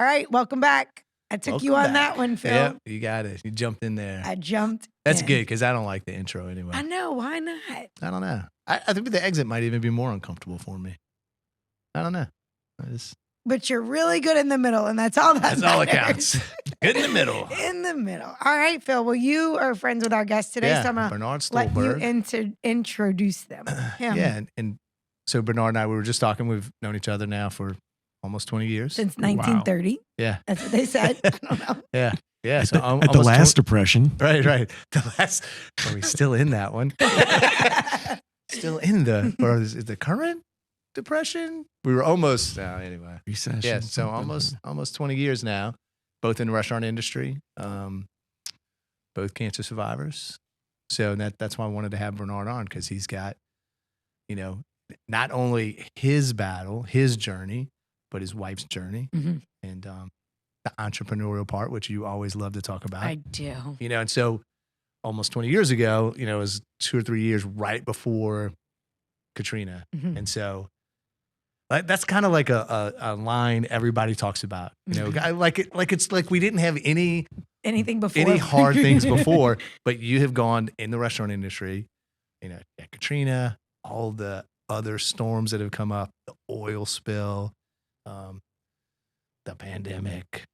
All right, welcome back. I took you on that one, Phil. Yep, you got it. You jumped in there. I jumped. That's good because I don't like the intro anyway. I know. Why not? I don't know. I think the exit might even be more uncomfortable for me. I don't know. But you're really good in the middle, and that's all that all that counts. Good in the middle. In the middle. All right, Phil. Well, you are friends with our guest today, so I'm going Bernard to let Stolberg. you introduce them. And so Bernard and I, we were just talking. We've known each other now for almost 20 years. Since 1930. Wow. Yeah. That's what they said. I don't know. Yeah. Yeah. So at the last depression. Right. The last. Are we still in that one? Still in or is the current depression? We were almost anyway. Recession. Yeah. So almost 20 years now, both in the restaurant industry, both cancer survivors. So that's why I wanted to have Bernard on, because he's got, not only his battle, his journey, but his wife's journey, and the entrepreneurial part, which you always love to talk about. I do. And so almost 20 years ago, it was 2 or 3 years right before Katrina. And so that's kind of like a line everybody talks about. It's like we didn't have anything before, any hard things before, but you have gone in the restaurant industry, Katrina, all the other storms that have come up, the oil spill, the pandemic,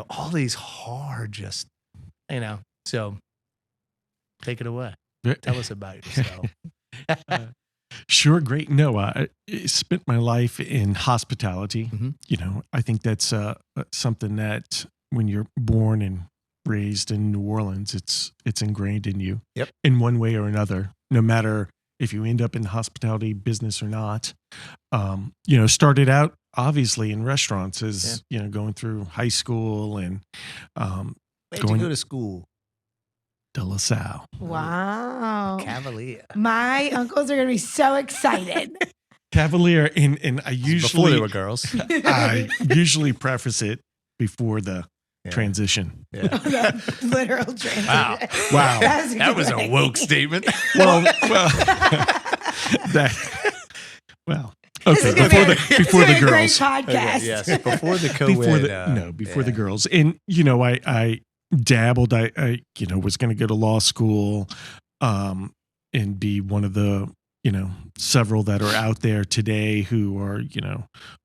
all these hard, so take it away. Tell us about yourself. Sure. Great. No, I spent my life in hospitality. I think that's something that when you're born and raised in New Orleans, it's ingrained in you in one way or another, no matter if you end up in the hospitality business or not. Started out obviously in restaurants as, going through high school and Where'd you go to school? De La Salle. Wow. Cavalier. My uncles are going to be so excited. Cavalier, and I usually... Before they were girls. I usually preface it before the transition. Yeah. Literal transition. Wow. That was a woke statement. Well, okay. Before the girls. Great podcast. Okay, yes, before the COVID. Before the girls. And I dabbled. I was going to go to law school, and be one of the several that are out there today who are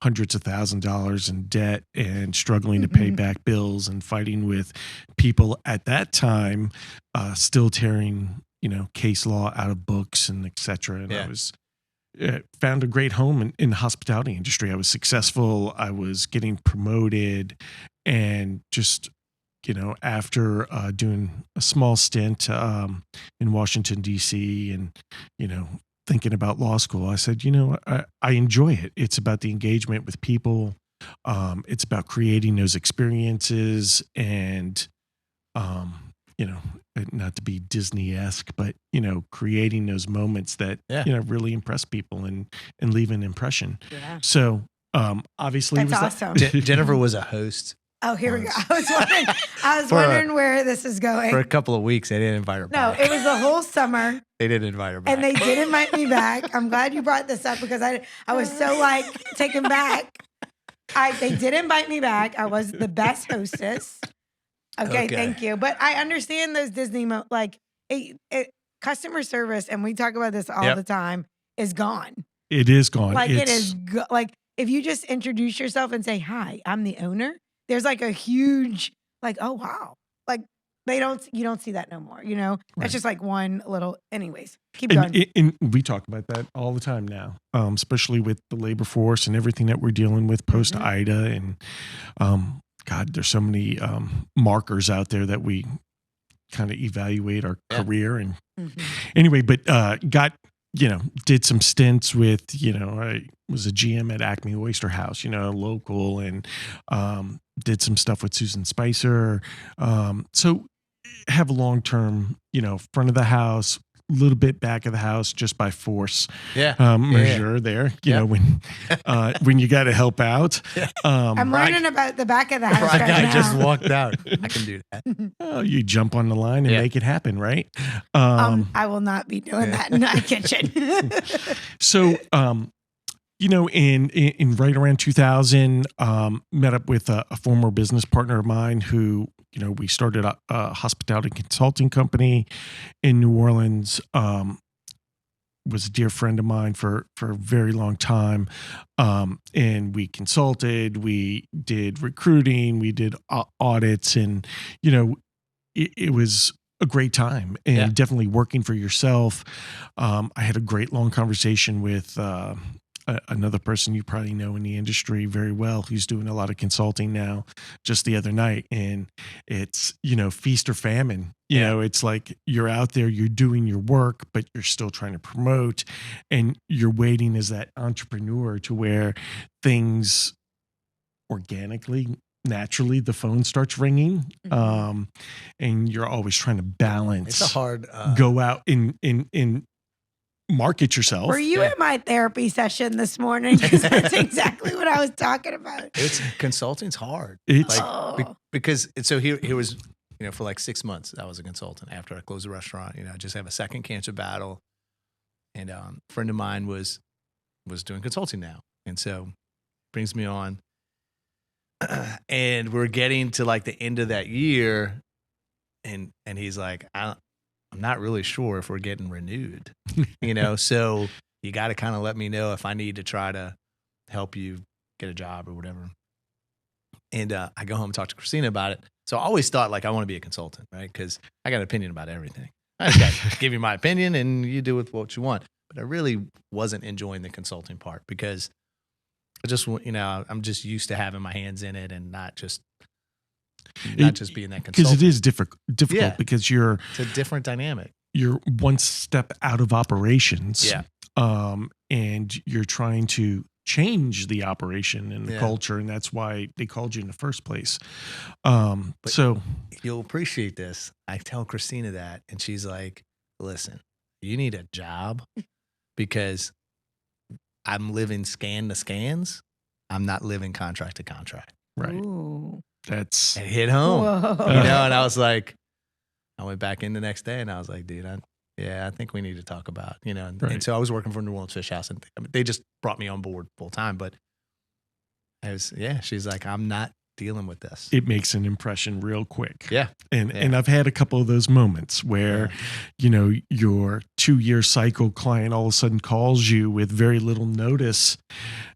hundreds of $1,000s in debt and struggling to pay back bills and fighting with people at that time, still tearing case law out of books and etc. And I was found a great home in the hospitality industry. I was successful. I was getting promoted, and just after doing a small stint in Washington, D.C. and, thinking about law school, I said, I enjoy it. It's about the engagement with people. It's about creating those experiences and, not to be Disney-esque, but, creating those moments that, really impress people and leave an impression. Yeah. So obviously that's awesome. Jennifer was a host. Oh, here we go. I was wondering where this is going. For a couple of weeks, they didn't invite her back. No, it was the whole summer. They didn't invite her back. And they did invite me back. I'm glad you brought this up, because I was so taken back. They did invite me back. I was the best hostess. Okay, thank you. But I understand those Disney, customer service, and we talk about this all the time, is gone. It is gone. It is if you just introduce yourself and say, "Hi, I'm the owner," there's a huge oh wow, you don't see that no more. That's just one little. Anyways, keep going. And we talk about that all the time now, especially with the labor force and everything that we're dealing with post Ida, and God, there's so many markers out there that we kind of evaluate our career and anyway, but did some stints with, I was a GM at Acme Oyster House, local, and did some stuff with Susan Spicer. So have a long-term, front of the house, a little bit back of the house, just by force measure there, when you got to help out. I'm learning about the back of the house right now. I just walked out. I can do that. Oh, you jump on the line and make it happen, right? I will not be doing that in my kitchen. So in right around 2000, met up with a former business partner of mine who, we started a hospitality consulting company in New Orleans. Was a dear friend of mine for a very long time. And we consulted, we did recruiting, we did audits, and, it was a great time, and definitely working for yourself. I had a great long conversation with another person you probably know in the industry very well, who's doing a lot of consulting now, just the other night. And it's, feast or famine. It's like you're out there, you're doing your work, but you're still trying to promote, and you're waiting as that entrepreneur to where things organically, naturally, the phone starts ringing. And you're always trying to balance. It's a hard go out in market yourself. Were you at my therapy session this morning? Because that's exactly what I was talking about. Consulting's hard. It's because so here was, for like 6 months, I was a consultant after I closed the restaurant. I just have a second cancer battle, and a friend of mine was doing consulting now, and so brings me on, and we're getting to like the end of that year, and he's like, I'm not really sure if we're getting renewed, so you got to kind of let me know if I need to try to help you get a job or whatever. And I go home and talk to Christina about it. So I always thought like I want to be a consultant, right? Because I got an opinion about everything. I just got to give you my opinion and you do with what you want. But I really wasn't enjoying the consulting part because I just, I'm just used to having my hands in it and not just being that consultant. Because it is difficult because it's a different dynamic. You're one step out of operations. And you're trying to change the operation and the culture, and that's why they called you in the first place. So you'll appreciate this. I tell Christina that, and she's like, listen, you need a job because I'm living scan to scans. I'm not living contract to contract. Right. Ooh. It hit home, and I was like, I went back in the next day and I was like, dude, I think we need to talk about, and so I was working for New Orleans Fish House, and they just brought me on board full time, but she's like, I'm not dealing with this. It makes an impression real quick. Yeah. And I've had a couple of those moments where, your 2-year cycle client all of a sudden calls you with very little notice.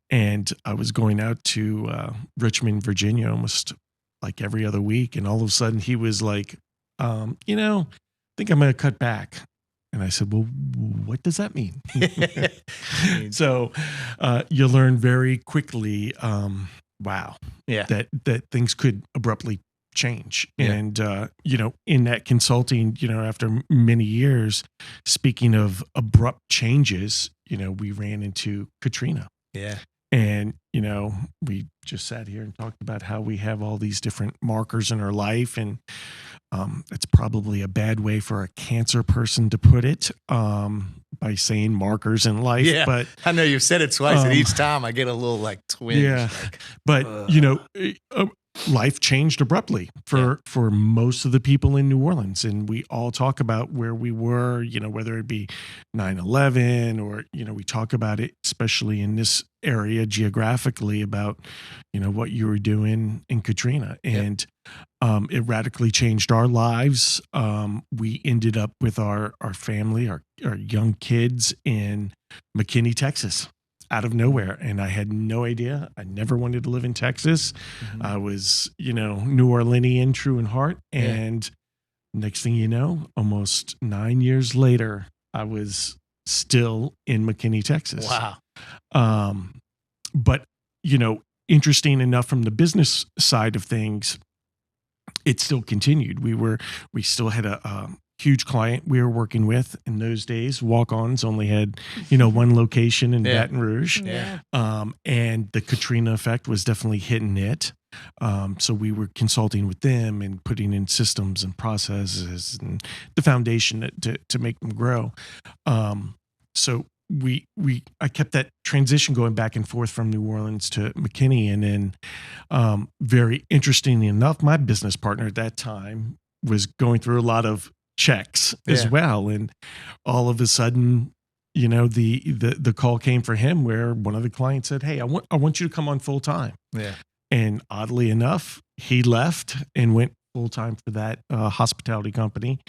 And I was going out to Richmond, Virginia, almost like every other week. And all of a sudden he was like, I think I'm going to cut back. And I said, well, what does that mean? So you learn very quickly, that things could abruptly change. Yeah. And, in that consulting, after many years, speaking of abrupt changes, we ran into Katrina. Yeah. And, we just sat here and talked about how we have all these different markers in our life. And it's probably a bad way for a cancer person to put it by saying markers in life. Yeah, but I know you've said it twice, and each time I get a little like twinge. Yeah, but, life changed abruptly for most of the people in New Orleans. And we all talk about where we were, whether it be 9/11 or, we talk about it, especially in this area geographically, about, what you were doing in Katrina. And it radically changed our lives. We ended up with our family, our young kids in McKinney, Texas. Out of nowhere. And I had no idea. I never wanted to live in Texas. Mm-hmm. I was, New Orleanian, true in heart. And next thing you know, almost 9 years later, I was still in McKinney, Texas. Wow. But, interesting enough from the business side of things, it still continued. We still had a huge client we were working with in those days. Walk-Ons only had, one location in Baton Rouge. Yeah. And the Katrina effect was definitely hitting it. So we were consulting with them and putting in systems and processes and the foundation to make them grow. So I kept that transition going back and forth from New Orleans to McKinney. And then very interestingly enough, my business partner at that time was going through a lot of checks as well. And all of a sudden, the call came for him where one of the clients said, "Hey, I want you to come on full time." Yeah. And oddly enough, he left and went full time for that hospitality company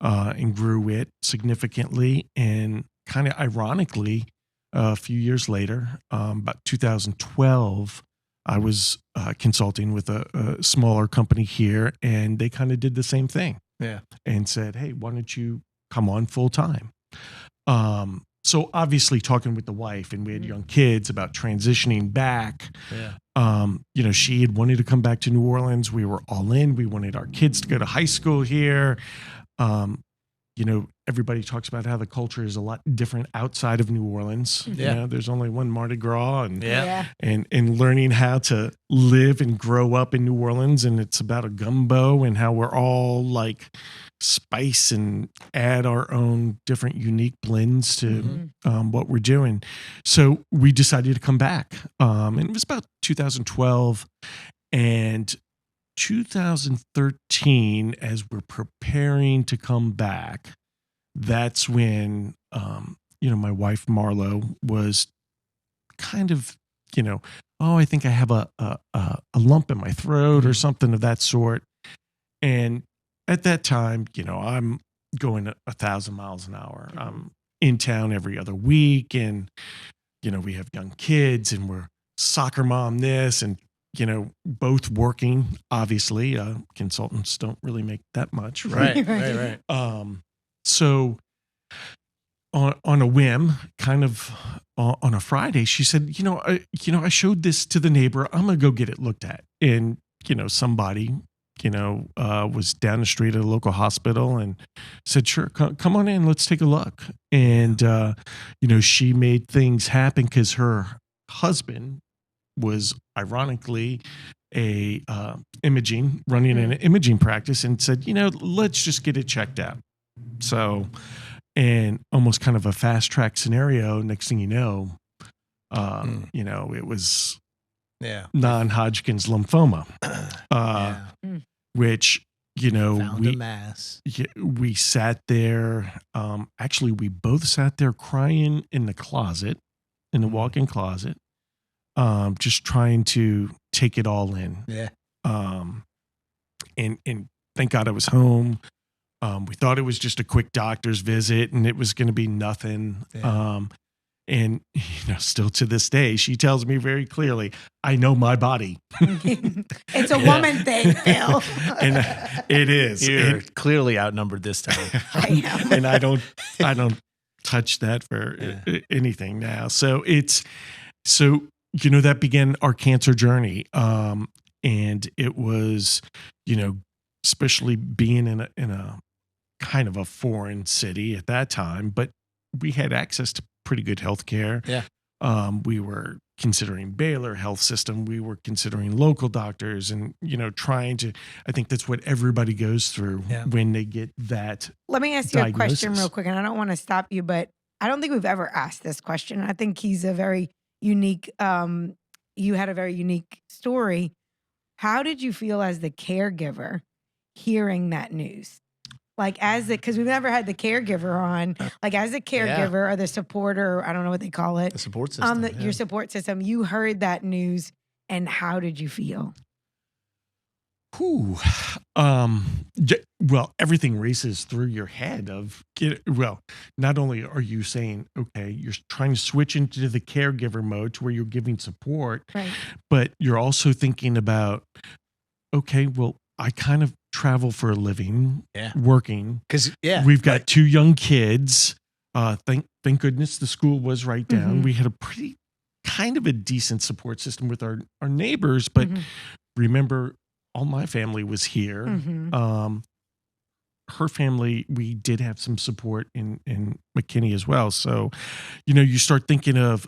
and grew it significantly. And kind of ironically, a few years later, about 2012, I was consulting with a smaller company here, and they kind of did the same thing. Yeah. And said, "Hey, why don't you come on full time?" So obviously talking with the wife, and we had young kids, about transitioning back. Yeah. She had wanted to come back to New Orleans. We were all in. We wanted our kids to go to high school here. Everybody talks about how the culture is a lot different outside of New Orleans. Yeah. There's only one Mardi Gras, and Yeah. and learning how to live and grow up in New Orleans, and it's about a gumbo and how we're all like spice and add our own different unique blends to what we're doing. So we decided to come back, and it was about 2012 and 2013. As we're preparing to come back, that's when my wife Marlo was kind of I think I have a lump in my throat or something of that sort. And at that time, I'm going 1,000 miles an hour. I'm in town every other week, and we have young kids, and we're soccer mom this, and both working. Obviously, consultants don't really make that much, right? Right. So on a whim, kind of on a Friday, she said, I showed this to the neighbor. I'm gonna go get it looked at. And somebody was down the street at a local hospital and said, "Sure, come on in, let's take a look." And she made things happen because her husband was ironically running an imaging practice, and said, let's just get it checked out. So, and almost kind of a fast track scenario. Next thing you know, it was non-Hodgkin's lymphoma, which, found a mass. We sat there. Actually, we both sat there crying in the closet, in the walk-in closet, just trying to take it all in. Yeah. And thank God I was home. We thought it was just a quick doctor's visit, and it was going to be nothing. Yeah. And still to this day, she tells me very clearly, "I know my body." It's a woman thing, Phil. And it is. You're clearly outnumbered this time. I am. And I don't touch that for anything now. So that began our cancer journey. And it was, especially being in a kind of a foreign city at that time, but we had access to pretty good health care. Yeah. We were considering Baylor Health System. We were considering local doctors, and, trying to, I think that's what everybody goes through when they get that. Let me ask you diagnosis. a question real quick, and I don't want to stop you, but I don't think we've ever asked this question. I think he's a very unique, you had a very unique story. How did you feel as the caregiver hearing that news? Because we've never had the caregiver on, as a caregiver or the supporter, I don't know what they call it. The support system. Your support system, you heard that news, and how did you feel? Well, everything races through your head not only are you saying, okay, you're trying to switch into the caregiver mode to where you're giving support, right, but you're also thinking about, okay, well, I kind of travel for a living, working. Because we've got two young kids. Thank goodness the school was right down. Mm-hmm. We had a pretty kind of a decent support system with our neighbors, but remember, all my family was here. Her family, we did have some support in McKinney as well. So, you start thinking of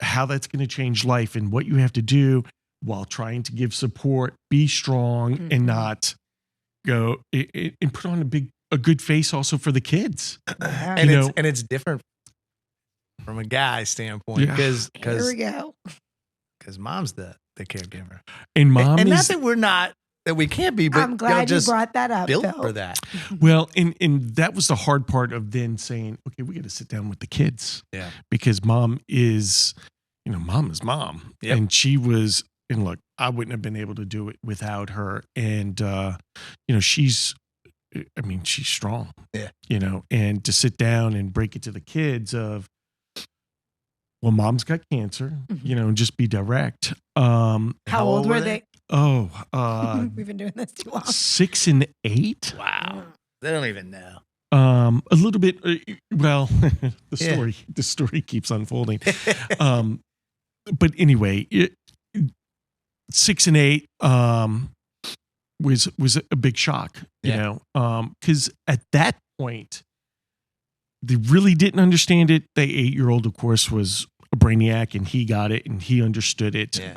how that's going to change life and what you have to do while trying to give support, be strong, and not go and put on a good face also for the kids. And it's different from a guy standpoint because here we go. Because mom's the caregiver, and mom and is, not that we're not that we can't be, but I'm glad you just brought that up, built Phil. for that. Well, and that was the hard part of then saying, okay, we got to sit down with the kids. Yeah. Because mom is mom. Yep. And she was, and look, I wouldn't have been able to do it without her. And, she's strong. Yeah. And to sit down and break it to the kids of, well, mom's got cancer, and just be direct. How old were they? Oh, We've been doing this too long. 6 and 8. Wow. They don't even know. A little bit. The story keeps unfolding. But anyway, 6 and 8 was a big shock, because at that point they really didn't understand it. The 8-year-old, of course, was a brainiac, and he got it and he understood it. Yeah.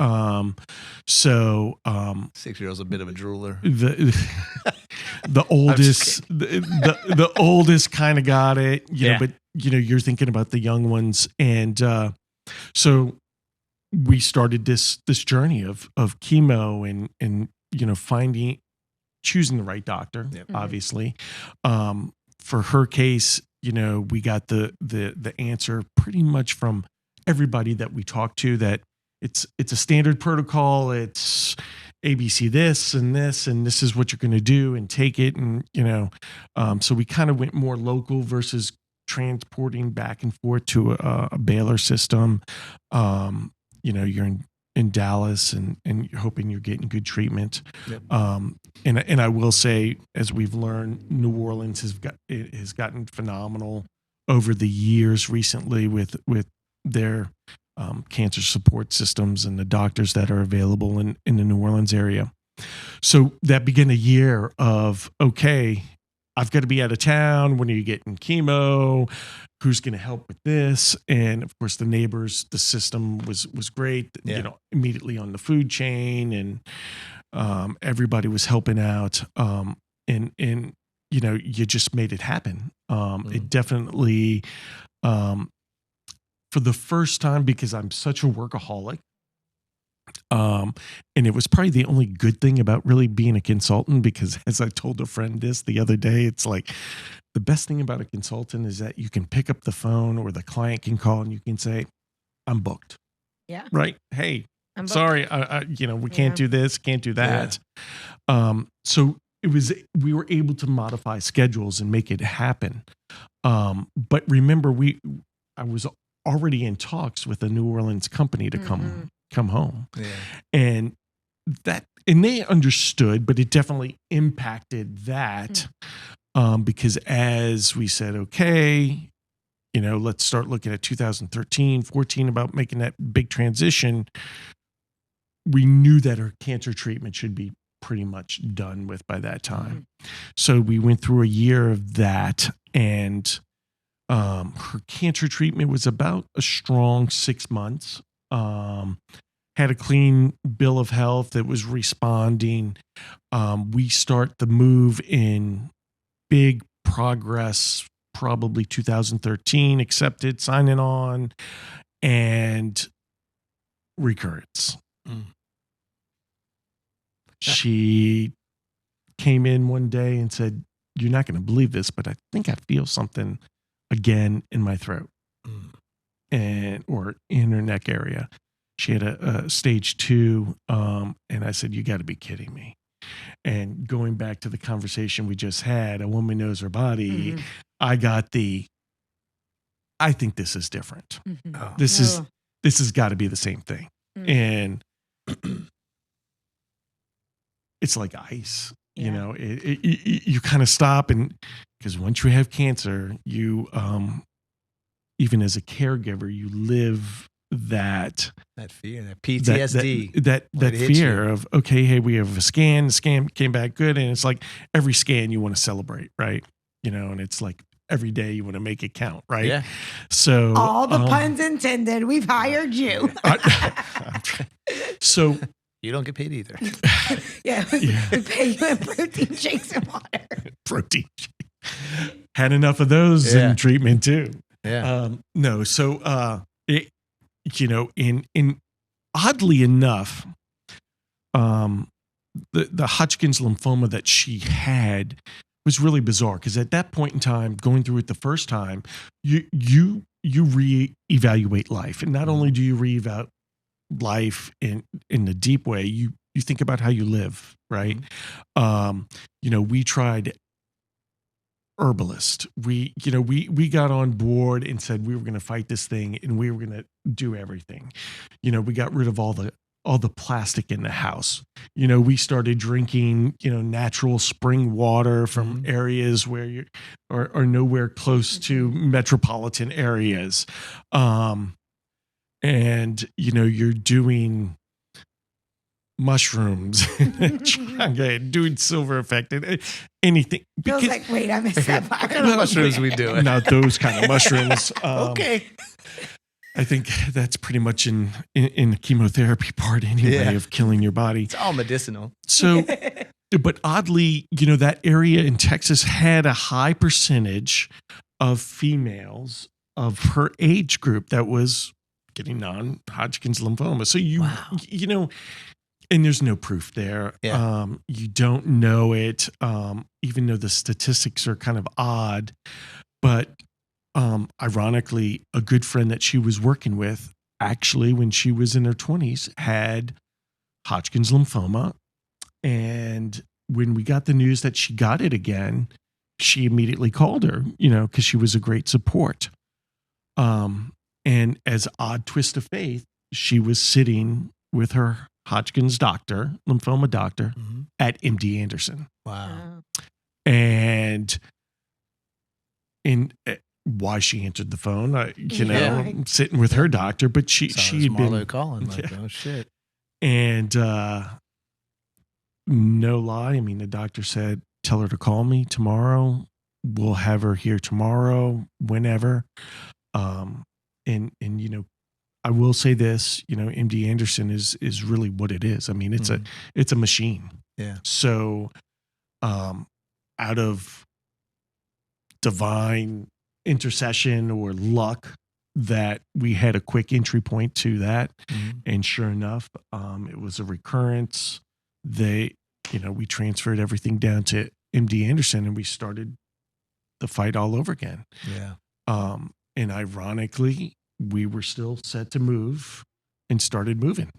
6-year-old's a bit of a drooler. The oldest, the oldest kind of got it, but you're thinking about the young ones. And, so we started this journey of chemo and, choosing the right doctor, obviously. For her case, we got the answer pretty much from everybody that we talked to that it's a standard protocol. It's ABC this, and this is what you're going to do and take it. And, so we kind of went more local versus transporting back and forth to a Baylor system. You're in Dallas and you're hoping you're getting good treatment. Yep. And I will say, as we've learned, New Orleans has gotten phenomenal over the years recently with their cancer support systems and the doctors that are available in the New Orleans area. So that began a year of, okay, I've got to be out of town. When are you getting chemo? Who's going to help with this? And of course, the neighbors, the system was great, immediately on the food chain, and everybody was helping out. And you just made it happen. It definitely, for the first time, because I'm such a workaholic, and it was probably the only good thing about really being a consultant, because as I told a friend this the other day, it's like the best thing about a consultant is that you can pick up the phone, or the client can call and you can say, I'm booked. Yeah. Right. Hey, I'm booked. sorry. We can't do this, can't do that. So we were able to modify schedules and make it happen. But remember, I was already in talks with a New Orleans company to come home. Yeah. And they understood, but it definitely impacted that, because as we said, okay, let's start looking at 2013, 14 about making that big transition. We knew that her cancer treatment should be pretty much done with by that time. So we went through a year of that, and her cancer treatment was about a strong 6 months. Had a clean bill of health that was responding. We start the move in big progress, probably 2013, accepted, signing on, and recurrence. She came in one day and said, you're not going to believe this, but I think I feel something again in my throat or in her neck area. She had a stage 2. And I said, you got to be kidding me. And going back to the conversation we just had, a woman knows her body. I got I think this is different. This has got to be the same thing. And it's like ice, you kind of stop, and because once you have cancer, you, even as a caregiver, you live that fear, that PTSD, that fear of, okay, hey, we have a scan. The scan came back good, and it's like every scan you want to celebrate, right? And it's like every day you want to make it count, right? Yeah. So all the puns intended. We've hired you. So you don't get paid either. We pay you in protein shakes and water. Protein shake. Had enough of those in treatment too. Yeah. No. So in oddly enough, the Hodgkin's lymphoma that she had was really bizarre, because at that point in time, going through it the first time, you reevaluate life, and not only do you reevaluate life in the deep way, you think about how you live, right? We tried herbalist. We got on board and said we were going to fight this thing, and we were going to do everything. We got rid of all the plastic in the house. We started drinking, natural spring water from areas where you are nowhere close to metropolitan areas. And you're doing mushrooms, doing silver effect, anything. Feels like, wait, I missed that part. What kind of mushrooms we doing? Not those kind of mushrooms. Okay. I think that's pretty much in the chemotherapy part anyway, of killing your body. It's all medicinal. So, but oddly, that area in Texas had a high percentage of females of her age group that was getting non-Hodgkin's lymphoma. So and there's no proof there. Yeah. You don't know it, even though the statistics are kind of odd. But ironically, a good friend that she was working with, actually, when she was in her 20s, had Hodgkin's lymphoma. And when we got the news that she got it again, she immediately called her, because she was a great support. And as odd twist of fate, she was sitting with her Hodgkin's doctor, lymphoma doctor, at MD Anderson. Wow. And why she answered the phone, sitting with her doctor, but she had been calling like, oh shit. And no lie, I mean, the doctor said, tell her to call me tomorrow. We'll have her here tomorrow, whenever. And I will say this, MD Anderson is really what it is. I mean, it's a machine. Yeah. So, out of divine intercession or luck, that we had a quick entry point to that. And sure enough, it was a recurrence. We transferred everything down to MD Anderson, and we started the fight all over again. Yeah. And ironically, we were still set to move and started moving.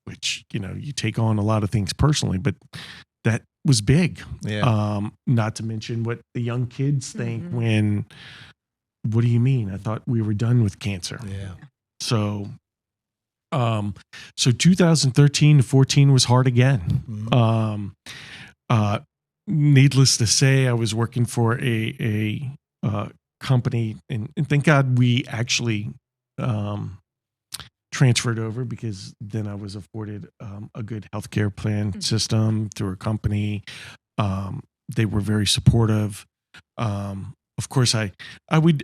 Which, you take on a lot of things personally, but that was big. Yeah. Not to mention what the young kids think when, what do you mean? I thought we were done with cancer. Yeah. So 2013 to 14 was hard again. Needless to say, I was working for a company, and thank God we actually transferred over, because then I was afforded a good healthcare plan system through a company. They were very supportive. Of course, I would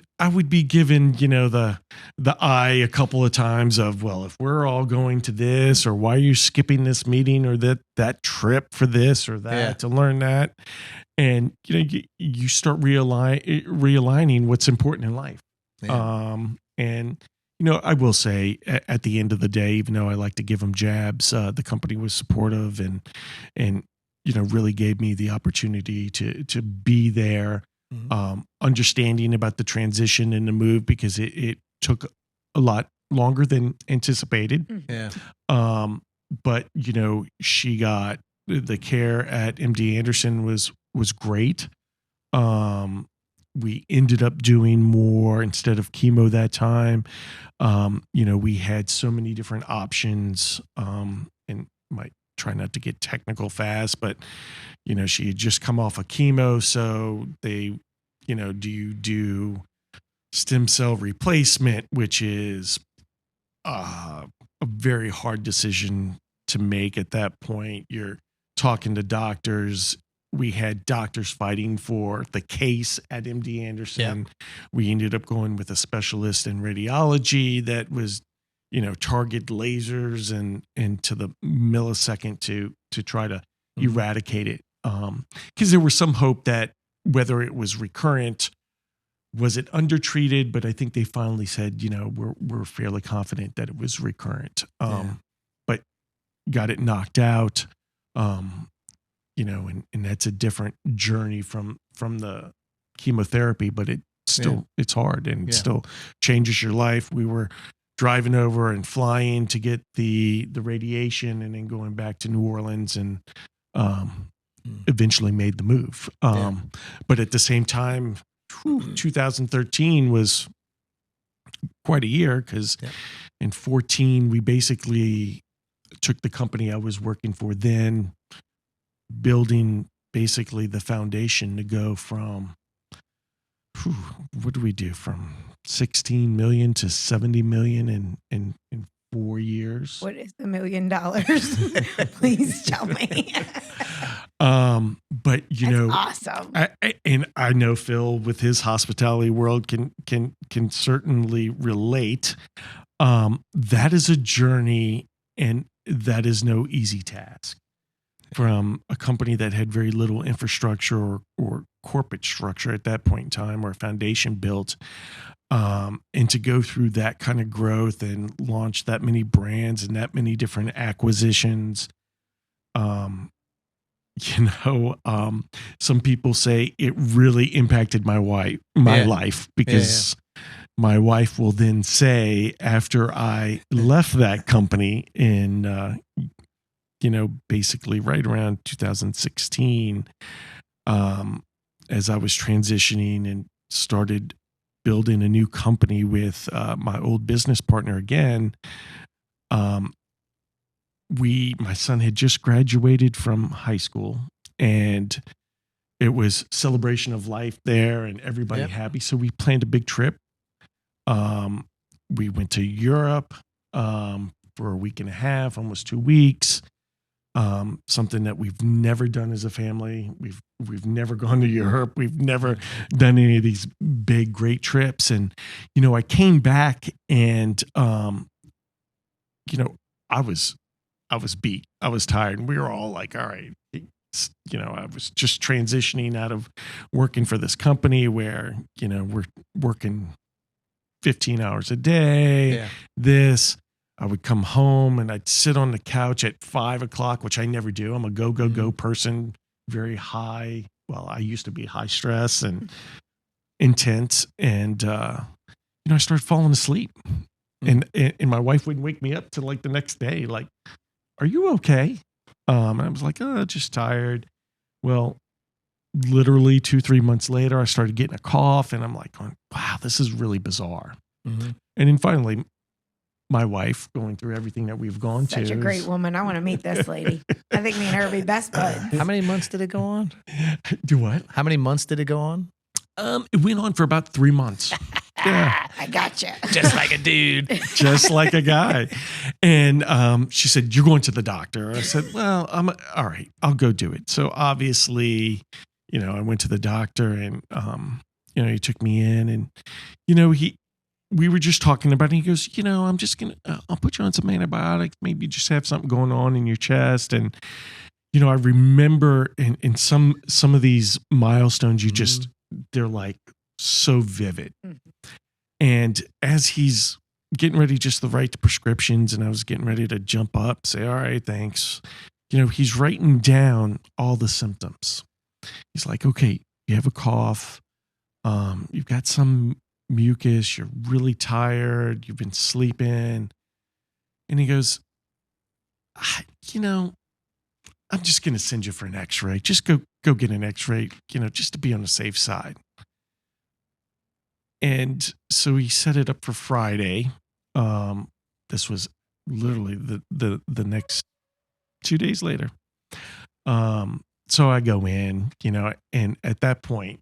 be given, the eye a couple of times of, well, if we're all going to this, or why are you skipping this meeting or that trip for this or that to learn that, and you start realigning what's important in life. And I will say at the end of the day, even though I like to give them jabs, the company was supportive and really gave me the opportunity to be there. Understanding about the transition and the move, because it took a lot longer than anticipated. Yeah. But she got the care at MD Anderson was great. We ended up doing more instead of chemo that time. We had so many different options, and might try not to get technical fast, but she had just come off of chemo. So they, do you do stem cell replacement, which is a very hard decision to make at that point. You're talking to doctors. We had doctors fighting for the case at MD Anderson. Yeah. We ended up going with a specialist in radiology that was, target lasers and to the millisecond to try to eradicate it. Because there was some hope that whether it was recurrent was it undertreated? But I think they finally said, we're fairly confident that it was recurrent. But got it knocked out. And that's a different journey from the chemotherapy, but it's hard and it still changes your life. We were driving over and flying to get the radiation and then going back to New Orleans and eventually made the move. But at the same time, 2013 was quite a year because in 2014, we basically took the company I was working for then, building basically the foundation to go from, what do we do? From 16 million to 70 million in 4 years. What is $1 million? Please tell me. But That's awesome. I know Phil with his hospitality world can certainly relate. That is a journey, and that is no easy task. From a company that had very little infrastructure or corporate structure at that point in time, or a foundation built, and to go through that kind of growth and launch that many brands and that many different acquisitions. Some people say it really impacted my life because my wife will then say, after I left that company in, basically right around 2016, as I was transitioning and started building a new company with my old business partner again, my son had just graduated from high school, and it was celebration of life there and everybody happy. So we planned a big trip. We went to Europe for a week and a half, almost 2 weeks. Something that we've never done as a family. We've never gone to Europe. We've never done any of these big, great trips. And, I came back and, I was beat. I was tired. And we were all like, all right, I was just transitioning out of working for this company where, we're working 15 hours a day. I would come home and I'd sit on the couch at 5 o'clock, which I never do. I'm a go person, very high. Well, I used to be high stress and intense. And, I started falling asleep, and my wife wouldn't wake me up till like the next day. Like, are you okay? And I was like, just tired. Well, literally 2-3 months later, I started getting a cough, and I'm like, wow, this is really bizarre. And then finally, my wife, going through everything that we've gone to. Such a great woman. I want to meet this lady. I think me and her would be best buds. How many months did it go on? Do what? How many months did it go on? It went on for about 3 months. Yeah. I gotcha. Just like a dude. Just like a guy. And she said, you're going to the doctor. I said, well, all right, I'll go do it. So obviously, I went to the doctor, and, he took me in, and, we were just talking about it. He goes, I'm just I'll put you on some antibiotics. Maybe just have something going on in your chest. And, I remember in some of these milestones, they're like so vivid. And as he's getting ready just to write the prescriptions, and I was getting ready to jump up, say, all right, thanks. He's writing down all the symptoms. He's like, okay, you have a cough. You've got some mucus, you're really tired, you've been sleeping. And he goes, I'm just going to send you for an x-ray. Just go get an x-ray, just to be on the safe side. And so he set it up for Friday. This was literally the next 2 days later. So I go in, and at that point,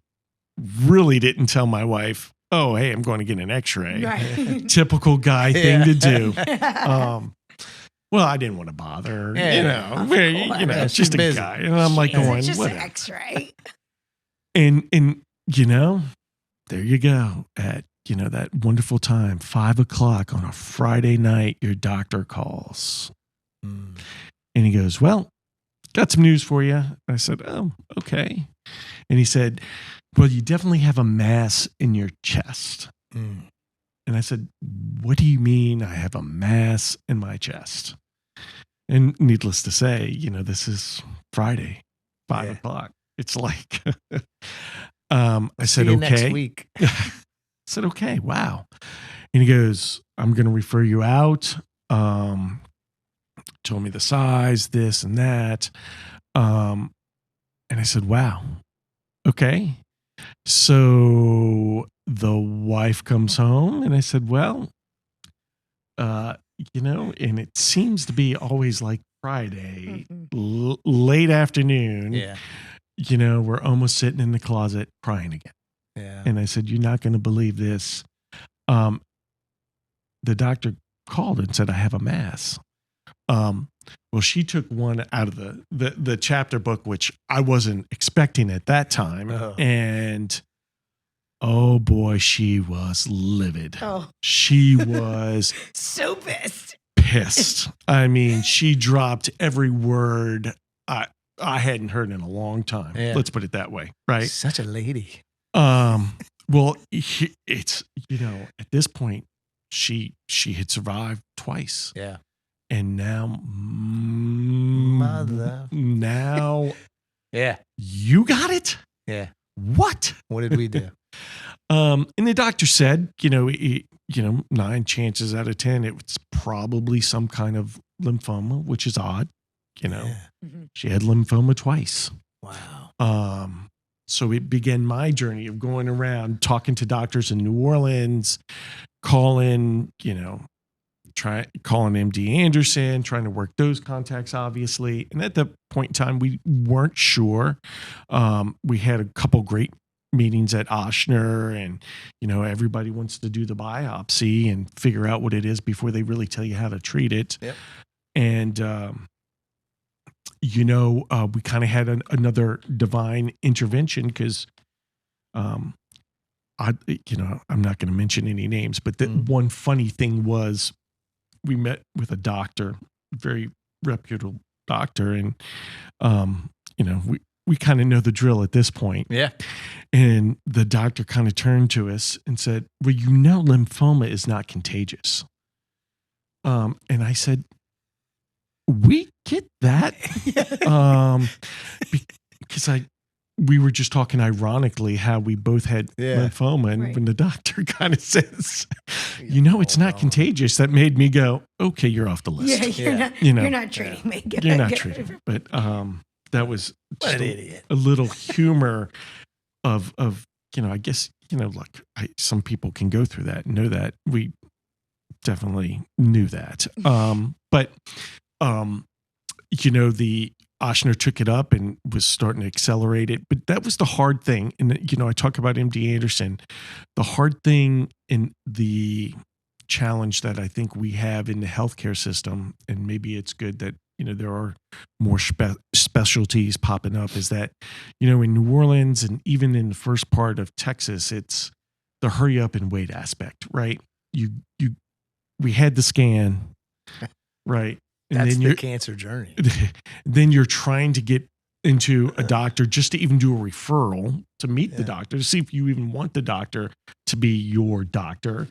really didn't tell my wife, oh, hey, I'm going to get an x-ray. Right. Typical guy thing to do. Well, I didn't want to bother, it's just a busy. guy. And I'm like going, It's just whatever. an x-ray. And there you go at, that wonderful time, 5 o'clock on a Friday night, your doctor calls. And he goes, well, got some news for you. I said, oh, okay. And he said, well, you definitely have a mass in your chest. Mm. And I said, what do you mean I have a mass in my chest? And needless to say, this is Friday, 5 o'clock. It's like, I said, See you okay. next week. I said, okay, wow. And he goes, I'm going to refer you out. Told me the size, this and that. And I said, wow, okay. So the wife comes home and I said, well, and it seems to be always like Friday, late afternoon. Yeah. We're almost sitting in the closet crying again. Yeah. And I said, you're not going to believe this. The doctor called and said, I have a mass. Well, she took one out of the chapter book, which I wasn't expecting at that time. Oh. And oh boy, she was livid. Oh. She was so pissed. I mean, she dropped every word I hadn't heard in a long time. Yeah. Let's put it that way. Right. Such a lady. Well, it's, at this point, she had survived twice. Yeah. And now, Mother. now, Yeah. you got it? Yeah. What? What did we do? And the doctor said, 9 chances out of 10, it was probably some kind of lymphoma, which is odd. Yeah. She had lymphoma twice. Wow. So it began my journey of going around talking to doctors in New Orleans, calling MD Anderson, trying to work those contacts, obviously. And at that point in time, we weren't sure. We had a couple great meetings at Ochsner, and, everybody wants to do the biopsy and figure out what it is before they really tell you how to treat it. Yep. And, we kind of had another divine intervention because, I'm not going to mention any names, but the one funny thing was we met with a doctor, very reputable doctor. And, we kind of know the drill at this point. Yeah. And the doctor kind of turned to us and said, well, lymphoma is not contagious. And I said, we get that. Because we were just talking ironically how we both had lymphoma. And when the doctor kind of says, it's not contagious, that made me go, okay, you're off the list. Yeah, you're not treating me. You're not treating me. But that was what an idiot. A little humor of I guess, look, some people can go through that and know that. We definitely knew that. But the Ochsner took it up and was starting to accelerate it. But that was the hard thing. And, I talk about MD Anderson. The hard thing in the challenge that I think we have in the healthcare system, and maybe it's good that, there are more specialties popping up, is that, in New Orleans and even in the first part of Texas, it's the hurry up and wait aspect, right? We had the scan, right? And That's then the cancer journey. Then you're trying to get into a doctor just to even do a referral to meet the doctor, to see if you even want the doctor to be your doctor.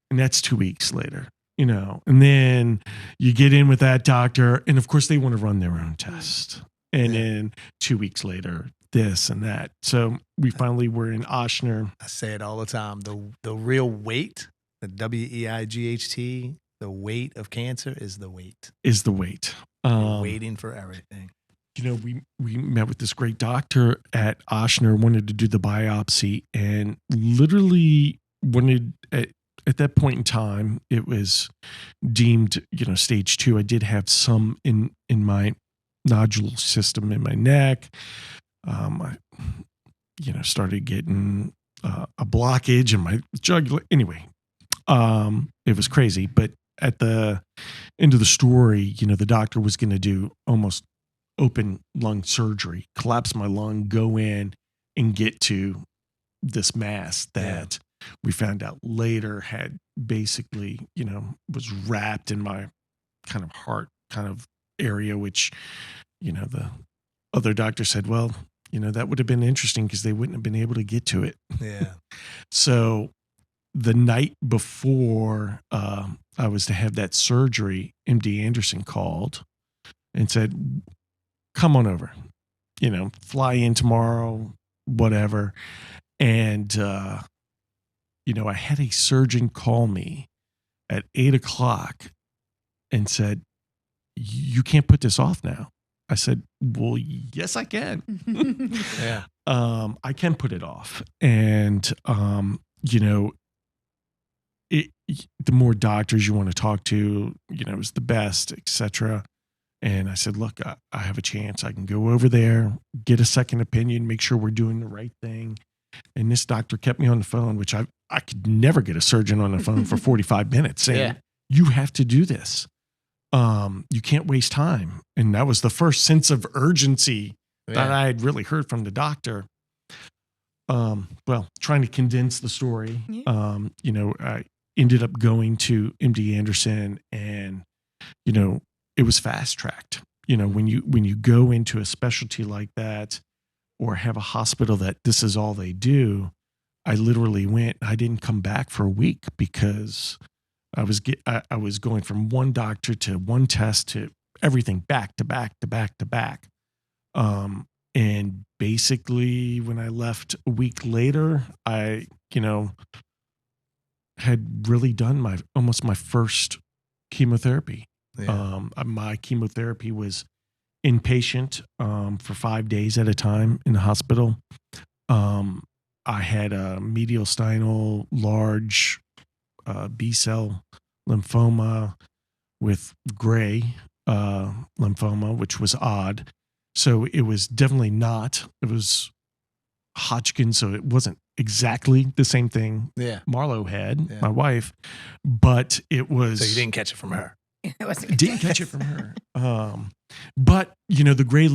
And that's 2 weeks later, and then you get in with that doctor. And of course they want to run their own test. And then 2 weeks later, this and that. So we finally were in Ochsner. I say it all the time. The real weight, the WEIGHT, the weight of cancer is the weight. You're waiting for everything. We met with this great doctor at Ochsner, wanted to do the biopsy, and literally wanted at that point in time, it was deemed, stage 2. I did have some in my nodule system in my neck. I, started getting a blockage in my jugular. Anyway, it was crazy. But at the end of the story, the doctor was going to do almost open lung surgery, collapse my lung, go in and get to this mass that we found out later had basically, was wrapped in my kind of heart kind of area, which, the other doctor said, well, that would have been interesting because they wouldn't have been able to get to it. Yeah. So the night before I was to have that surgery, MD Anderson called and said, come on over, fly in tomorrow, whatever. And, I had a surgeon call me at 8:00 and said, you can't put this off now. I said, well, yes, I can. Yeah. I can put it off. And, the more doctors you want to talk to, is the best, etc. And I said, look, I have a chance. I can go over there, get a second opinion, make sure we're doing the right thing. And this doctor kept me on the phone, which I could never get a surgeon on the phone for 45 minutes saying, you have to do this. You can't waste time. And that was the first sense of urgency that I had really heard from the doctor. Trying to condense the story, I ended up going to MD Anderson, and, it was fast tracked. When you go into a specialty like that or have a hospital that this is all they do, I literally went, I didn't come back for a week because I was going from one doctor to one test to everything back to back to back to back. And basically when I left a week later, I, had really done almost my first chemotherapy. Yeah. My chemotherapy was inpatient for 5 days at a time in the hospital. I had a mediastinal large B-cell lymphoma with gray lymphoma, which was odd. So it was definitely it was Hodgkin, so it wasn't exactly the same thing Marlo had, my wife, but it was... So you didn't catch it from her? Didn't catch it from her. But, the gray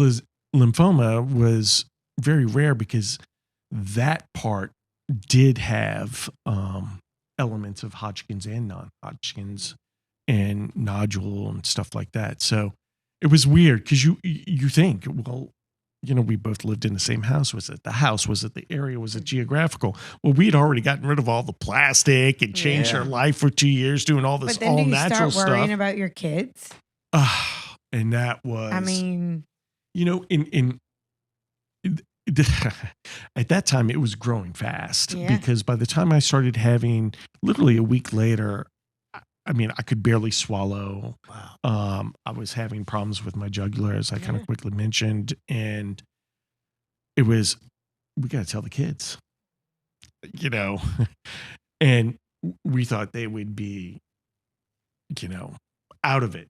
lymphoma was very rare because that part did have elements of Hodgkin's and non-Hodgkin's and nodule and stuff like that. So it was weird because you think, well, we both lived in the same house. Was it the house? Was it the area? Was it geographical? Well, we'd already gotten rid of all the plastic and changed our life for 2 years doing all this all natural stuff. But then do you start worrying about your kids? And that was, I mean, at that time it was growing fast because by the time I started having, literally a week later, I could barely swallow. Wow. I was having problems with my jugular, as I kind of quickly mentioned. And it was, we got to tell the kids, and we thought they would be, out of it,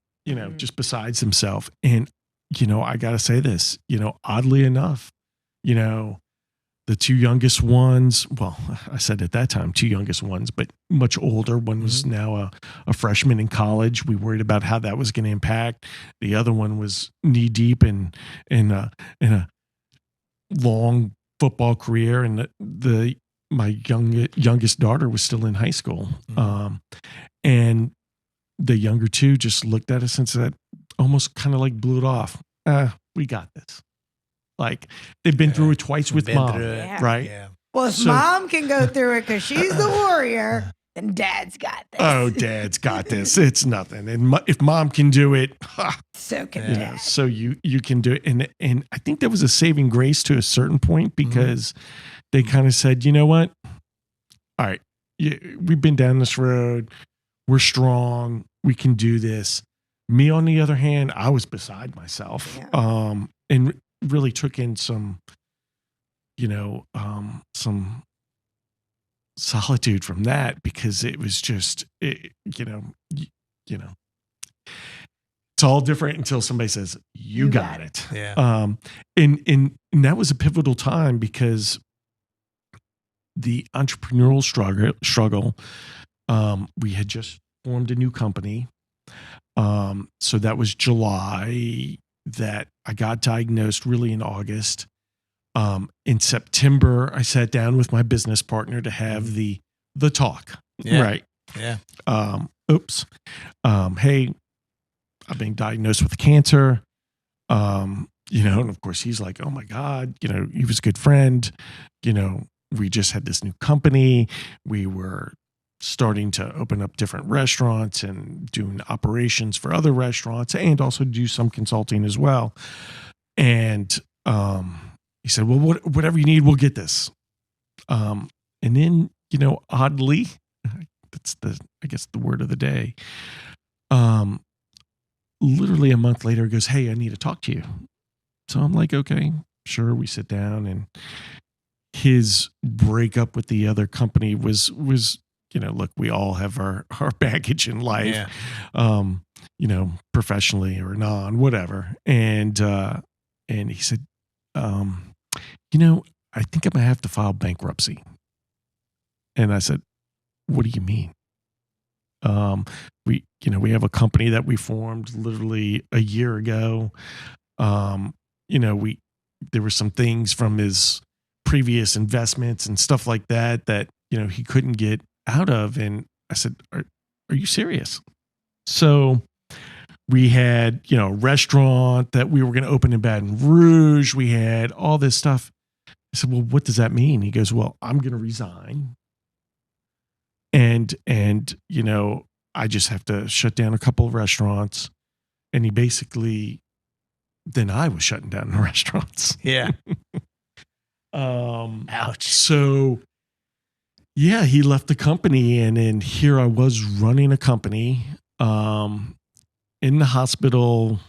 just besides themselves. And, I got to say this, oddly enough, the two youngest ones, well, I said at that time, two youngest ones, but much older. One was now a freshman in college. We worried about how that was going to impact. The other one was knee deep in a long football career. And my youngest daughter was still in high school. And the younger two just looked at us and said, almost kind of like blew it off. We got this. Like they've been through it twice with mom, right? Yeah. Well, if mom can go through it because she's the warrior, then dad's got this. Oh, dad's got this. It's nothing. And if mom can do it, so can dad. So you can do it. And I think that was a saving grace to a certain point because they kind of said, you know what? All right, we've been down this road. We're strong. We can do this. Me, on the other hand, I was beside myself. And really took in some solitude from that because it was just, it's all different until somebody says, you got it. Yeah. And that was a pivotal time because the entrepreneurial struggle, we had just formed a new company. So that was July that I got diagnosed really in August. In September, I sat down with my business partner to have the talk. Yeah. Right. Yeah. Hey, I've been diagnosed with cancer. and of course he's like, oh my God, he was a good friend. We just had this new company. We were starting to open up different restaurants and doing operations for other restaurants and also do some consulting as well. And he said, well, whatever you need, we'll get this. And then, oddly, that's I guess the word of the day. Literally a month later, he goes, hey, I need to talk to you. So I'm like, okay, sure. We sit down, and his breakup with the other company was, look, we all have our baggage in life, professionally or non, whatever. And he said, I think I'm gonna have to file bankruptcy. And I said, what do you mean? We have a company that we formed literally a year ago. There were some things from his previous investments and stuff like that, he couldn't get out of. And I said, are you serious? So we had, a restaurant that we were going to open in Baton Rouge. We had all this stuff. I said, well, what does that mean? He goes, well, I'm going to resign. And I just have to shut down a couple of restaurants. And he basically, then I was shutting down the restaurants. Yeah. Ouch. So yeah, he left the company, and then here I was running a company, in the hospital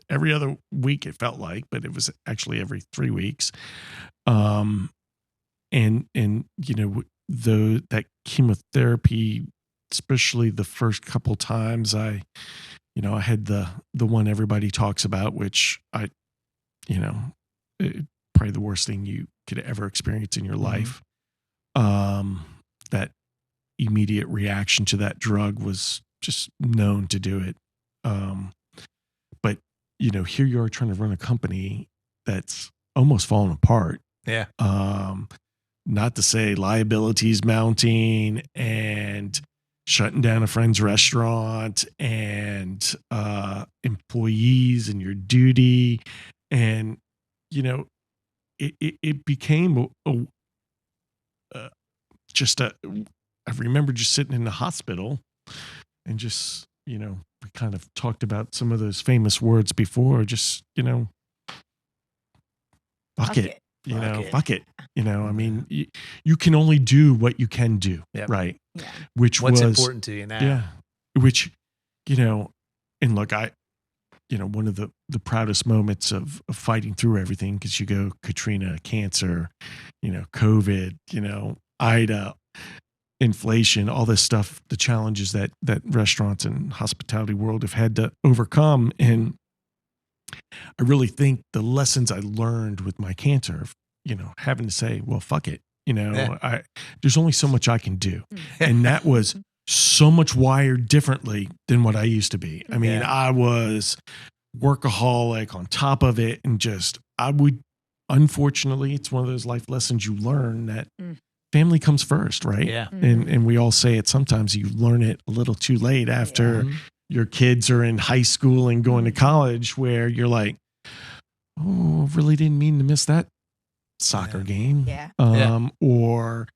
every other week, it felt like, but it was actually every 3 weeks. That chemotherapy, especially the first couple times, I had the one everybody talks about, which probably the worst thing you could ever experience in your life. That immediate reaction to that drug was just known to do it. But here you are trying to run a company that's almost falling apart. Yeah. Not to say liabilities mounting and shutting down a friend's restaurant and employees and your duty. And, it became I remember just sitting in the hospital and just, we kind of talked about some of those famous words before, just, fuck it. Fuck it. I mean, you can only do what you can do. Yep. Right. Yeah. What's important to you now. Yeah. Which, and look, one of the proudest moments of fighting through everything, because you go Katrina, cancer, COVID, Ida, inflation, all this stuff, the challenges that restaurants and hospitality world have had to overcome. And I really think the lessons I learned with my cancer, having to say, well, fuck it. There's only so much I can do. And that was so much wired differently than what I used to be. I mean, I was workaholic on top of it, and unfortunately, it's one of those life lessons you learn that family comes first, right? Yeah. And we all say it sometimes, you learn it a little too late after your kids are in high school and going to college, where you're like, oh, really didn't mean to miss that soccer game. Yeah. Or,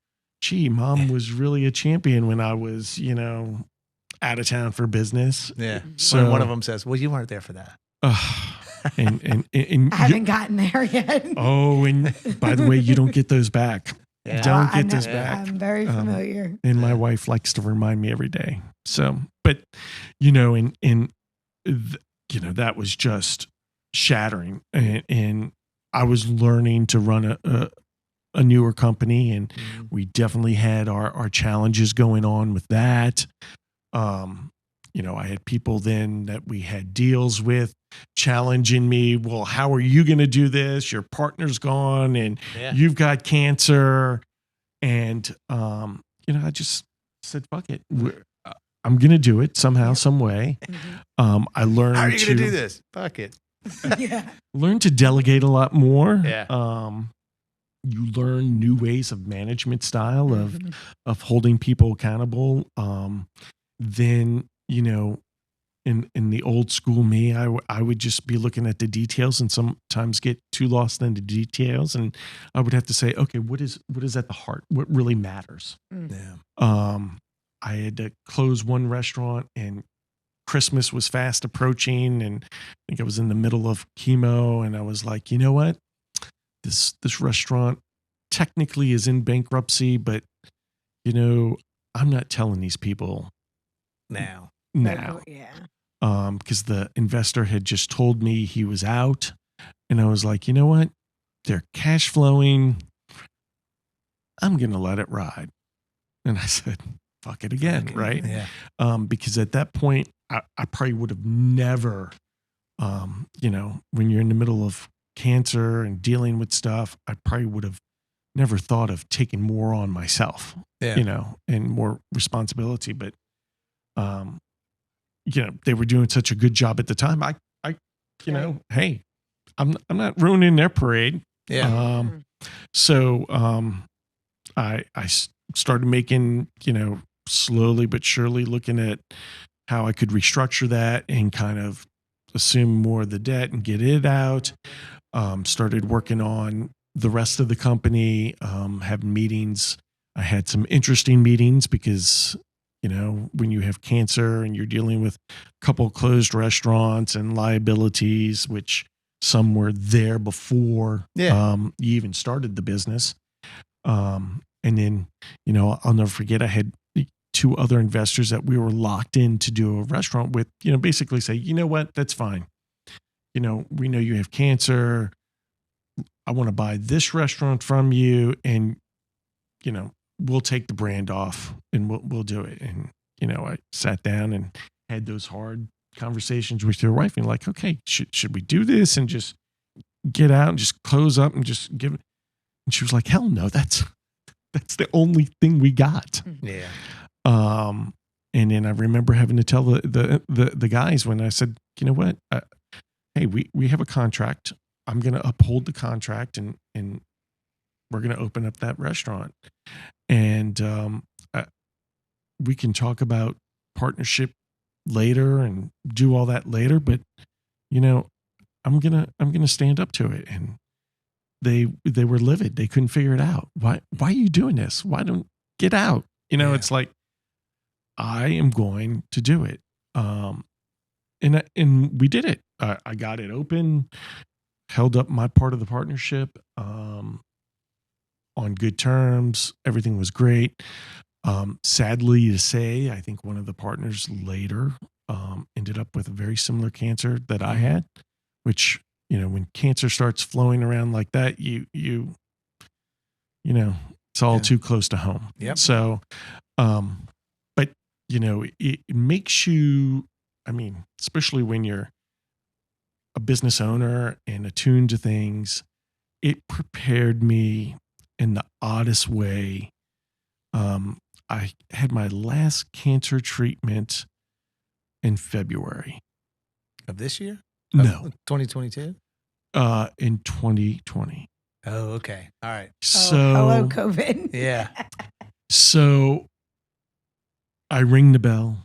gee, mom was really a champion when I was, out of town for business. Yeah. So one of them says, well, you weren't there for that. And I haven't gotten there yet. Oh, and by the way, you don't get those back. Yeah. Don't get those back. I'm very familiar. And my wife likes to remind me every day. So, but, that was just shattering. And I was learning to run a newer company, and we definitely had our challenges going on with that. I had people then that we had deals with challenging me. Well, how are you going to do this? Your partner's gone, and you've got cancer. And, I just said, fuck it. I'm going to do it somehow, some way. I learned how are you going to do this? Fuck it. Learn to delegate a lot more. Yeah. You learn new ways of management style of holding people accountable. Then, in the old school me, I would just be looking at the details and sometimes get too lost in the details. And I would have to say, okay, what is at the heart? What really matters? Yeah. I had to close one restaurant and Christmas was fast approaching, and I think I was in the middle of chemo, and I was like, you know what? This restaurant technically is in bankruptcy, but I'm not telling these people Now. Yeah. Because the investor had just told me he was out, and I was like, you know what? They're cash flowing. I'm gonna let it ride. And I said, fuck it again, right? Yeah. Because at that point, I probably would have never, when you're in the middle of cancer and dealing with stuff, I probably would have never thought of taking more on myself, and more responsibility. But, they were doing such a good job at the time. Hey, I'm not ruining their parade. Yeah. So I started making, slowly but surely looking at how I could restructure that and kind of assume more of the debt and get it out. Started working on the rest of the company, having meetings. I had some interesting meetings because, when you have cancer and you're dealing with a couple closed restaurants and liabilities, which some were there before you even started the business. And then, I'll never forget, I had 2 other investors that we were locked in to do a restaurant with, basically say, you know what, that's fine. We know you have cancer. I want to buy this restaurant from you, and, we'll take the brand off and we'll do it. And, I sat down and had those hard conversations with your wife and like, okay, should we do this and just get out and just close up and just give it? And she was like, hell no, that's the only thing we got. Yeah. And then I remember having to tell the guys when I said, you know what, hey, we have a contract. I'm going to uphold the contract and we're going to open up that restaurant. And we can talk about partnership later and do all that later, but I'm gonna stand up to it. And they were livid. They couldn't figure it out. Why are you doing this? Why don't get out? It's like, I am going to do it. And we did it. I got it open, held up my part of the partnership on good terms. Everything was great. Sadly to say, I think one of the partners later ended up with a very similar cancer that I had, which, when cancer starts flowing around like that, it's all too close to home. Yep. So, but it makes you, especially when you're a business owner and attuned to things, it prepared me in the oddest way. I had my last cancer treatment in February Of this year? No. 2022? In 2020. Oh, okay. All right. So hello, COVID. Yeah. So I ring the bell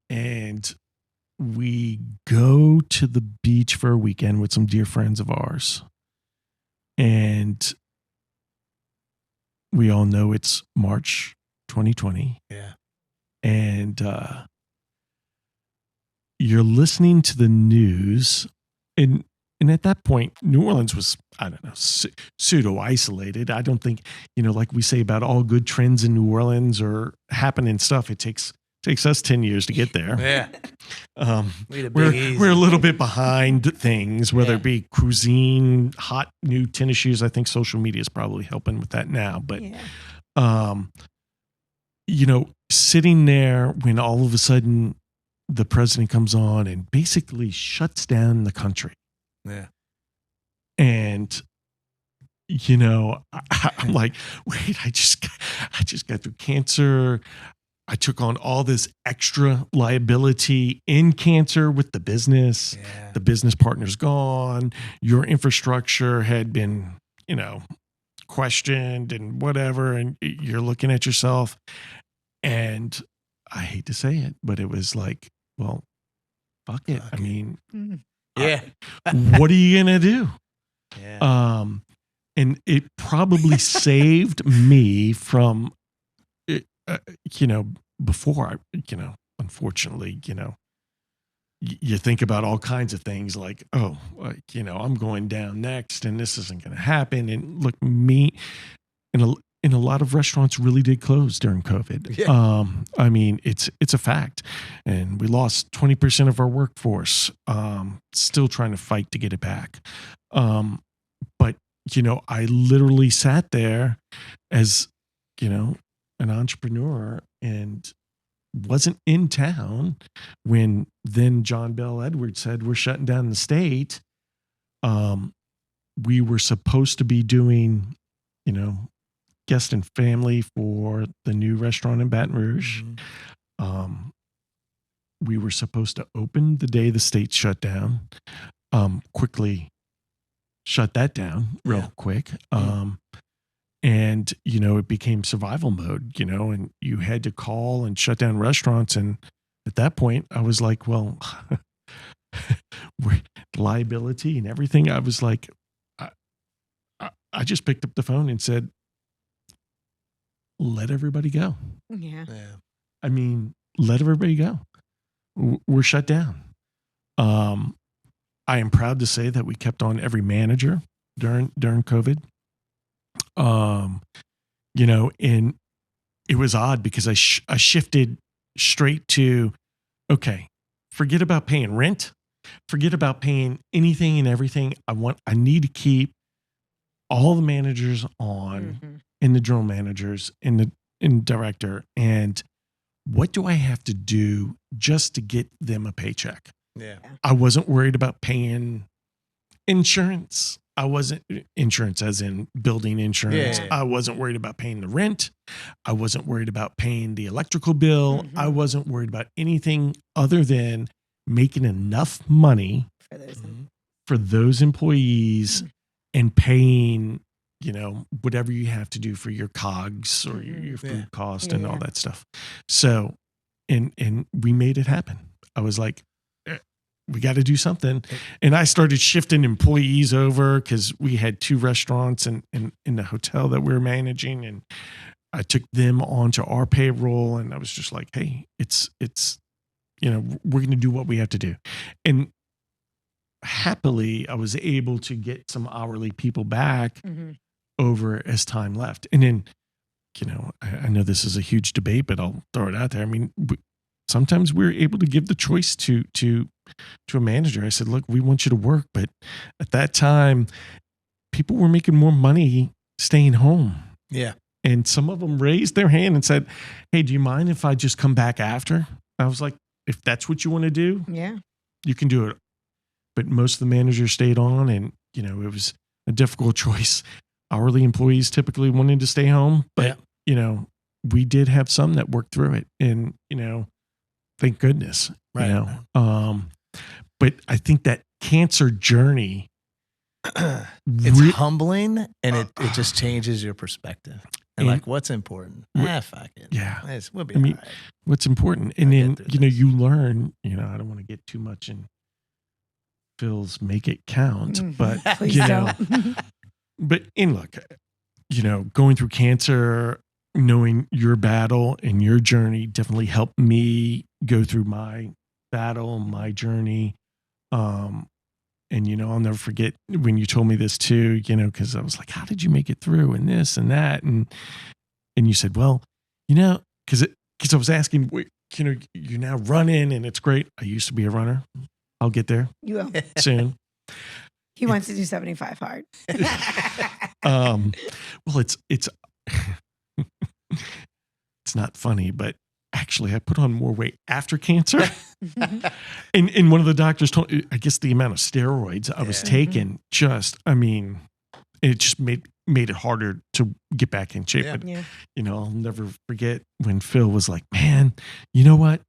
and we go to the beach for a weekend with some dear friends of ours. And we all know it's March 2020. Yeah. And you're listening to the news. And at that point, New Orleans was, I don't know, pseudo isolated. I don't think, like we say about all good trends in New Orleans or happening stuff, it takes us 10 years to get there. Yeah. We're a little bit behind things, whether it be Cuisine, hot new tennis shoes. I think social media is probably helping with that now. But, sitting there when all of a sudden the president comes on and basically shuts down the country. Yeah. And, I'm like, wait, I just got through cancer. I took on all this extra liability in cancer with the business. Yeah. The business partner's gone. Your infrastructure had been, questioned and whatever. And you're looking at yourself. And I hate to say it, but it was like well, fuck it. Fuck I it. mean, Yeah. what are you going to do? Yeah. And it probably saved me from, before unfortunately, you think about all kinds of things like, I'm going down next and this isn't going to happen. And look, me in a lot of restaurants really did close during COVID. Yeah. I mean, it's a fact. And we lost 20% of our workforce, still trying to fight to get it back. But, I literally sat there as, an entrepreneur and wasn't in town when then John Bell Edwards said, we're shutting down the state. We were supposed to be doing, guest and family for the new restaurant in Baton Rouge. Mhm. We were supposed to open the day the state shut down, quickly shut that down real quick. And, it became survival mode, and you had to call and shut down restaurants. And at that point I was like, well, liability and everything. I was like, I just picked up the phone and said, let everybody go. Yeah. I mean, let everybody go. We're shut down. I am proud to say that we kept on every manager during COVID. And it was odd because I shifted straight to, okay, forget about paying rent, forget about paying anything and everything. I need to keep all the managers on and the general managers and director. And what do I have to do just to get them a paycheck? Yeah. I wasn't worried about paying insurance. I wasn't insurance as in building insurance. Yeah. I wasn't worried about paying the rent. I wasn't worried about paying the electrical bill. I wasn't worried about anything other than making enough money for those employees and paying, whatever you have to do for your COGS or your food cost and all that stuff. So, and we made it happen. I was like, we got to do something. And I started shifting employees over because we had 2 restaurants in the hotel that we were managing. And I took them onto our payroll and I was just like, hey, it's, we're going to do what we have to do. And happily I was able to get some hourly people back over as time left. And then, I know this is a huge debate, but I'll throw it out there. I mean, sometimes we're able to give the choice to a manager. I said, look, we want you to work. But at that time, people were making more money staying home. Yeah. And some of them raised their hand and said, hey, do you mind if I just come back after? I was like, if that's what you want to do, you can do it. But most of the managers stayed on and, it was a difficult choice. Hourly employees typically wanted to stay home, but, we did have some that worked through it and, thank goodness, Right. But I think that cancer journey, it's humbling and it just changes your perspective. And like, what's important? Fuck it. Yeah. We'll be all right. What's important? And then, you learn, I don't want to get too much in Phil's make it count, but, but look, going through cancer, knowing your battle and your journey definitely helped me go through my battle, my journey. And, I'll never forget when you told me this too, cause I was like, how did you make it through and this and that? And you said, well, cause I was asking, you're now running and it's great. I used to be a runner. I'll get there. You will. Soon. He wants to do 75 hard. Well, it's it's not funny, but actually I put on more weight after cancer. And one of the doctors told me, I guess the amount of steroids I was taking it just made it harder to get back in shape. Yeah. But, I'll never forget when Phil was like, man, you know what?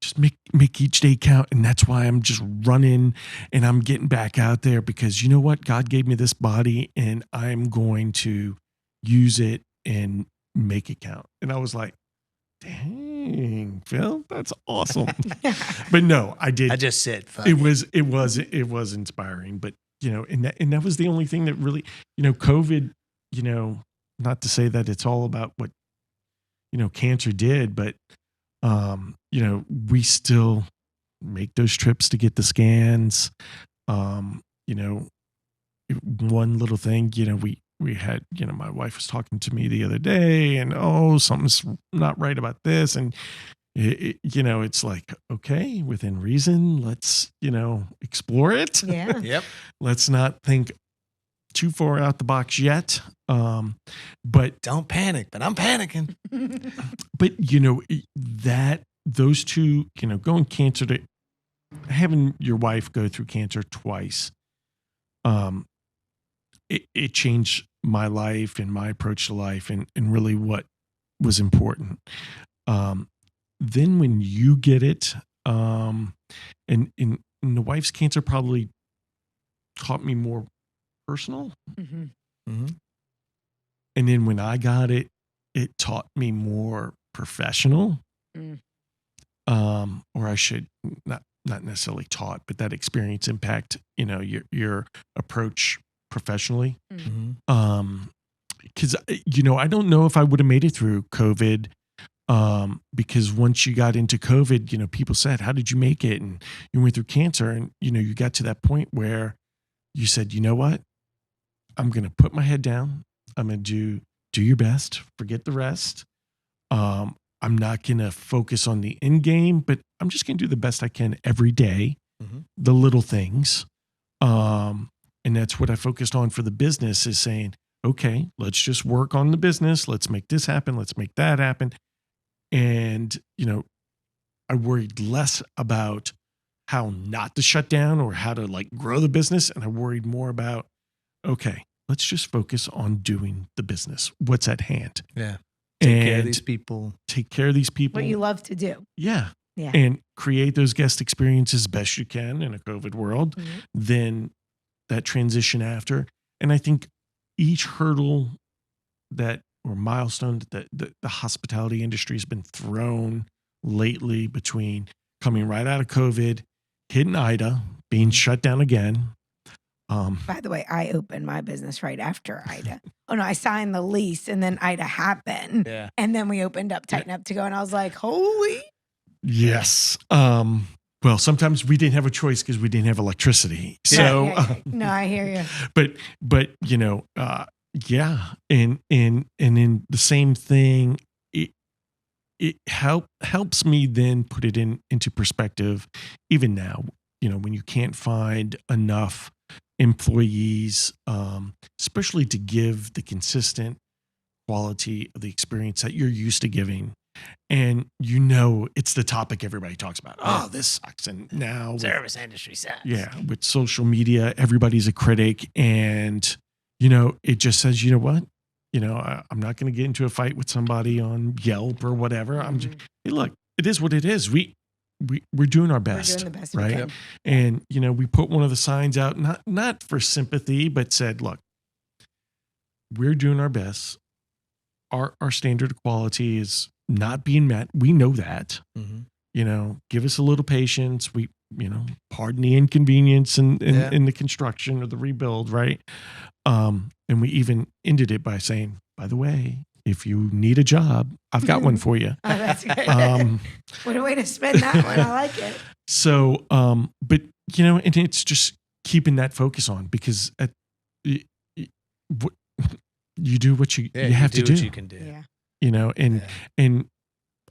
Just make each day count. And that's why I'm just running and I'm getting back out there because you know what? God gave me this body and I'm going to use it and make it count. And I was like, dang. dang, Phil, that's awesome. But no, I did. I just said, fuck it was inspiring, but and that was the only thing that really, COVID, not to say that it's all about what, cancer did, but, we still make those trips to get the scans. One little thing, we had, my wife was talking to me the other day and, something's not right about this. And, it's like, okay, within reason, let's, explore it. Yeah. Yep. Let's not think too far out the box yet. But don't panic, but I'm panicking. But, that those two, going cancer to having your wife go through cancer twice, it changed my life and my approach to life and really what was important. Then when you get it, and the wife's cancer probably taught me more personal. Mm-hmm. Mm-hmm. And then when I got it, it taught me more professional. Mm. Or I should not necessarily taught, but that experience impact, your approach professionally. Mm-hmm. Because I don't know if I would have made it through COVID. Because once you got into COVID, people said, how did you make it? And you went through cancer and, you got to that point where you said, you know what? I'm going to put my head down. I'm going to do your best, forget the rest. I'm not going to focus on the end game, but I'm just going to do the best I can every day, the little things. And that's what I focused on for the business is saying, okay, let's just work on the business. Let's make this happen. Let's make that happen. And, I worried less about how not to shut down or how to grow the business. And I worried more about, okay, let's just focus on doing the business. What's at hand? Yeah. Take care of these people. Take care of these people. What you love to do. Yeah. Yeah. And create those guest experiences best you can in a COVID world. Mm-hmm. Then that transition after. And I think each hurdle or milestone that the hospitality industry has been thrown lately between coming right out of COVID, hitting Ida, being shut down again. By the way, I opened my business right after Ida. Oh no, I signed the lease and then Ida happened. Yeah. And then we opened up, tighten up to go. And I was like, holy. Yes. Well, sometimes we didn't have a choice because we didn't have electricity. So, no, I hear you. But yeah. And in the same thing, it helps me then put it into perspective. Even now, when you can't find enough employees, especially to give the consistent quality of the experience that you're used to giving. And it's the topic everybody talks about. Oh, this sucks. And now service industry sucks. Yeah. With social media, everybody's a critic. And, it just says, you know what? I'm not going to get into a fight with somebody on Yelp or whatever. I'm just, hey, look, it is what it is. We're doing our best. We're doing the best right? we can. And, we put one of the signs out, not for sympathy, but said, look, we're doing our best. Our standard of quality is not being met. We know that. Give us a little patience. We, pardon the inconvenience in the construction or the rebuild, right? And we even ended it by saying, by the way, if you need a job, I've got one for you. Oh, that's good. What a way to spend that one. I like it. So, but, and it's just keeping that focus on because you do what you have to do. What you can do. Yeah. And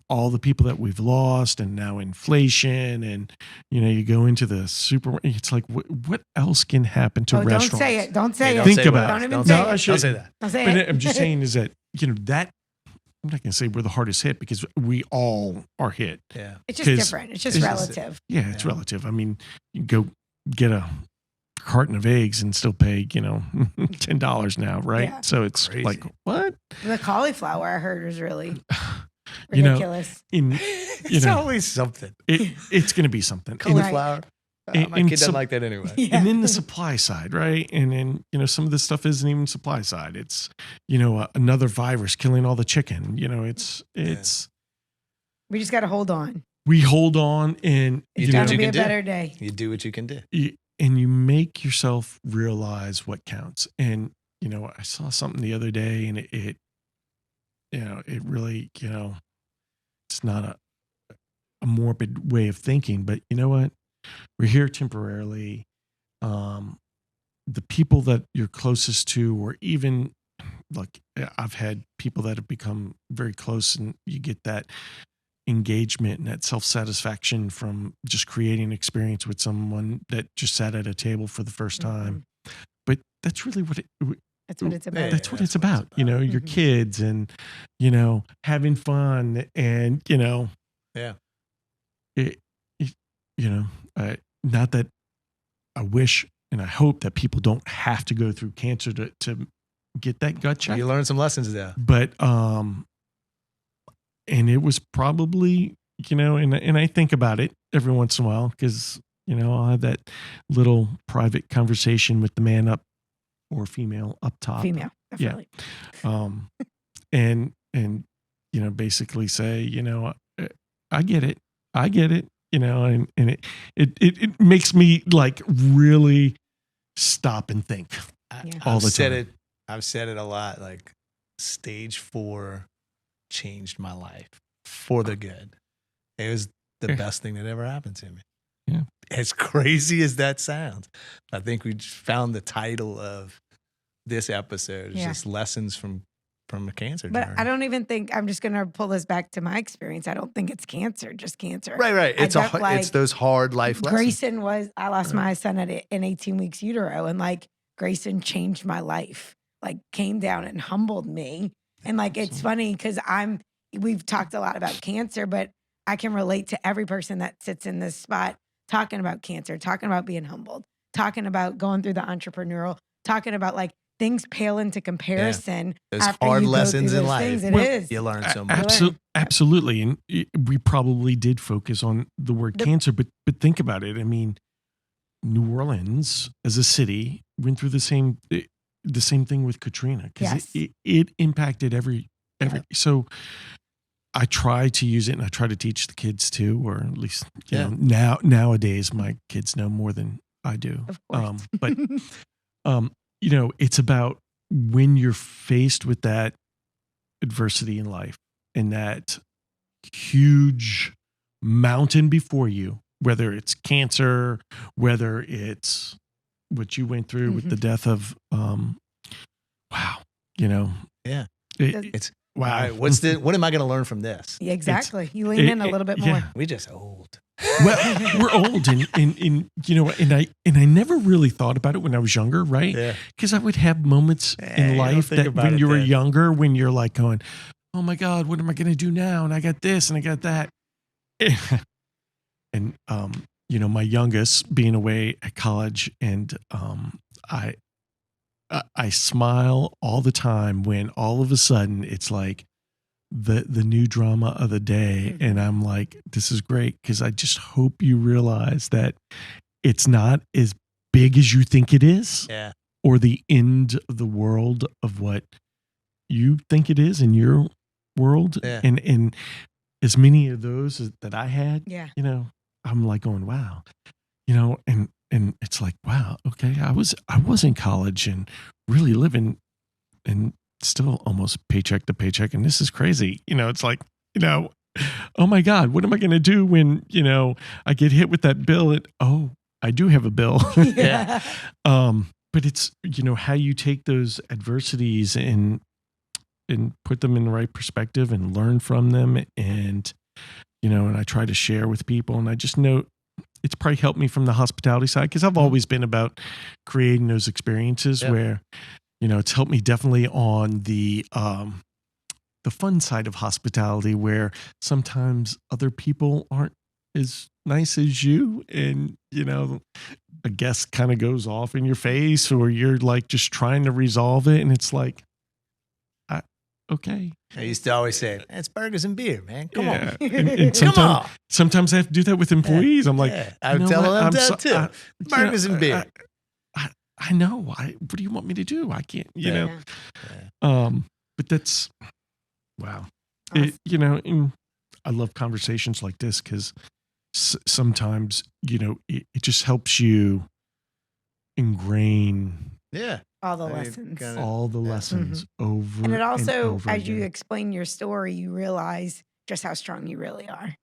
all the people that we've lost and now inflation and, you go into the it's like, what else can happen to restaurants? Don't say it. Don't say it. Think about it. Don't even say it. Don't say that. Don't say But it. I'm just saying is that, that I'm not going to say we're the hardest hit because we all are hit. Yeah. It's just different. It's just relative. Yeah, it's relative. I mean, you go get a carton of eggs and still pay, $10 now, right? Yeah. So it's crazy. like, what? The cauliflower I heard was really ridiculous. It's always something. It's going to be something. Cauliflower. My kid doesn't like that anyway. Yeah. And then the supply side, right? And then, some of this stuff isn't even supply side. It's, another virus killing all the chicken. It's We just got to hold on. We hold on, and You It's do going what to you be can a do. better day. You do what you can do. and you make yourself realize what counts. And I saw something the other day, and it really, it's not a morbid way of thinking, but you know what? We're here temporarily. The people that you're closest to, or even like I've had people that have become very close, and you get that engagement and that self-satisfaction from just creating an experience with someone that just sat at a table for the first time. But that's really what That's what it's about. that's what it's about. Your kids, and having fun, and Yeah. not that I wish and I hope that people don't have to go through cancer to get that gut check. You learned some lessons there. But and it was probably, and I think about it every once in a while, because I'll have that little private conversation with the man up or female up top. Female, definitely. Yeah. And basically say, I get it, and it makes me like really stop and think all the time. I've said it a lot. Like, stage 4 changed my life for the good. It was the best thing that ever happened to me. Yeah. As crazy as that sounds, I think we found the title of this episode is just lessons from a cancer journey. But I don't even think, I'm just going to pull this back to my experience. I don't think it's cancer, just cancer. Right. It's those hard life lessons. Grayson I lost my son in 18 weeks utero, and like Grayson changed my life, like came down and humbled me. And like, it's funny because we've talked a lot about cancer, but I can relate to every person that sits in this spot talking about cancer, talking about being humbled, talking about going through the entrepreneurial, talking about like things pale into comparison. Those after hard you go lessons through in those life. things. You learn so much. Absolutely. And we probably did focus on the word cancer, but think about it. I mean, New Orleans as a city went through the same thing with Katrina, because it impacted every. So I try to use it, and I try to teach the kids too, or at least nowadays my kids know more than I do. Of course. But it's about when you're faced with that adversity in life and that huge mountain before you, whether it's cancer, whether it's what you went through with the death of, it's wow. What am I going to learn from this? Yeah, exactly. You lean in a little bit more. Yeah. We just old. Well, we're old, and I never really thought about it when I was younger, right? Yeah. Because I would have moments in life that when you were younger, when you're like going, "Oh my God, what am I going to do now?" And I got this, and I got that, and my youngest being away at college, and I smile all the time when all of a sudden it's like the new drama of the day. And I'm like, this is great, because I just hope you realize that it's not as big as you think it is, or the end of the world of what you think it is in your world. And as many of those that I had, I'm like going, wow, and it's like, wow, okay, I was in college and really living and still almost paycheck to paycheck, and this is crazy. It's like, oh my God, what am I going to do when, I get hit with that bill? I do have a bill. But it's, how you take those adversities and put them in the right perspective and learn from them. And, and I try to share with people, and I just know it's probably helped me from the hospitality side, because I've always been about creating those experiences where, it's helped me definitely on the fun side of hospitality, where sometimes other people aren't as nice as you, and, a guest kind of goes off in your face, or you're like just trying to resolve it. And it's like, okay. I used to always say, it's burgers and beer, man. Come on. And sometimes I have to do that with employees. I'm like, I tell them that too. Burgers and beer. I know. What do you want me to do? I can't, But that's, wow. Awesome. I love conversations like this because sometimes, it just helps you ingrain all the lessons. all the lessons over. And it also, over as you again. explain your story, you realize just how strong you really are.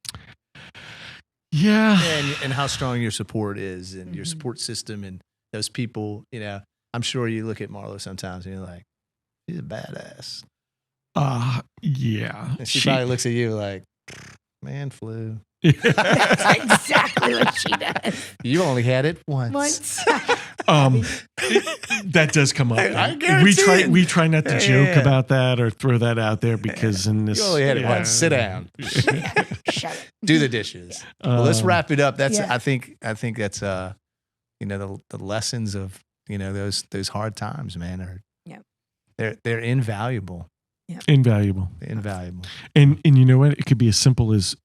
Yeah. And how strong your support is and your support system and those people, I'm sure you look at Marlo sometimes and you're like, she's a badass. Yeah. And she probably looks at you like, man flu. That's exactly what she does. You only had it once. That does come up. I guarantee we try not to joke about that or throw that out there because in this, you only had it once. Sit down. Shut it. Do the dishes. Well, let's wrap it up. That's Yeah. I think that's the lessons of those hard times, man, are they're invaluable. Invaluable. Invaluable. And you know what? It could be as simple as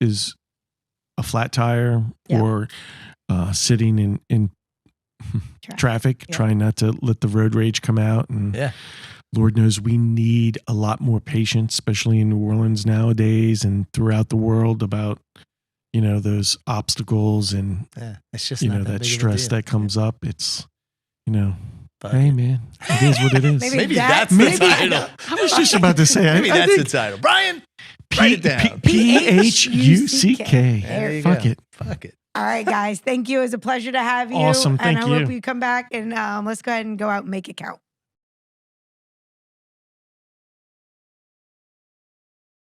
a flat tire or sitting in traffic, trying not to let the road rage come out. And Lord knows we need a lot more patience, especially in New Orleans nowadays and throughout the world about, those obstacles and, it's just that stress that comes up. It's, hey, man, it is what it is. Maybe that's the title. I was just about to say, maybe that's the title. Brian, write it down. Phuck. Fuck it. Fuck it. All right, guys. Thank you. It was a pleasure to have you. Awesome. Thank and you. I hope you come back and let's go ahead and go out and make it count.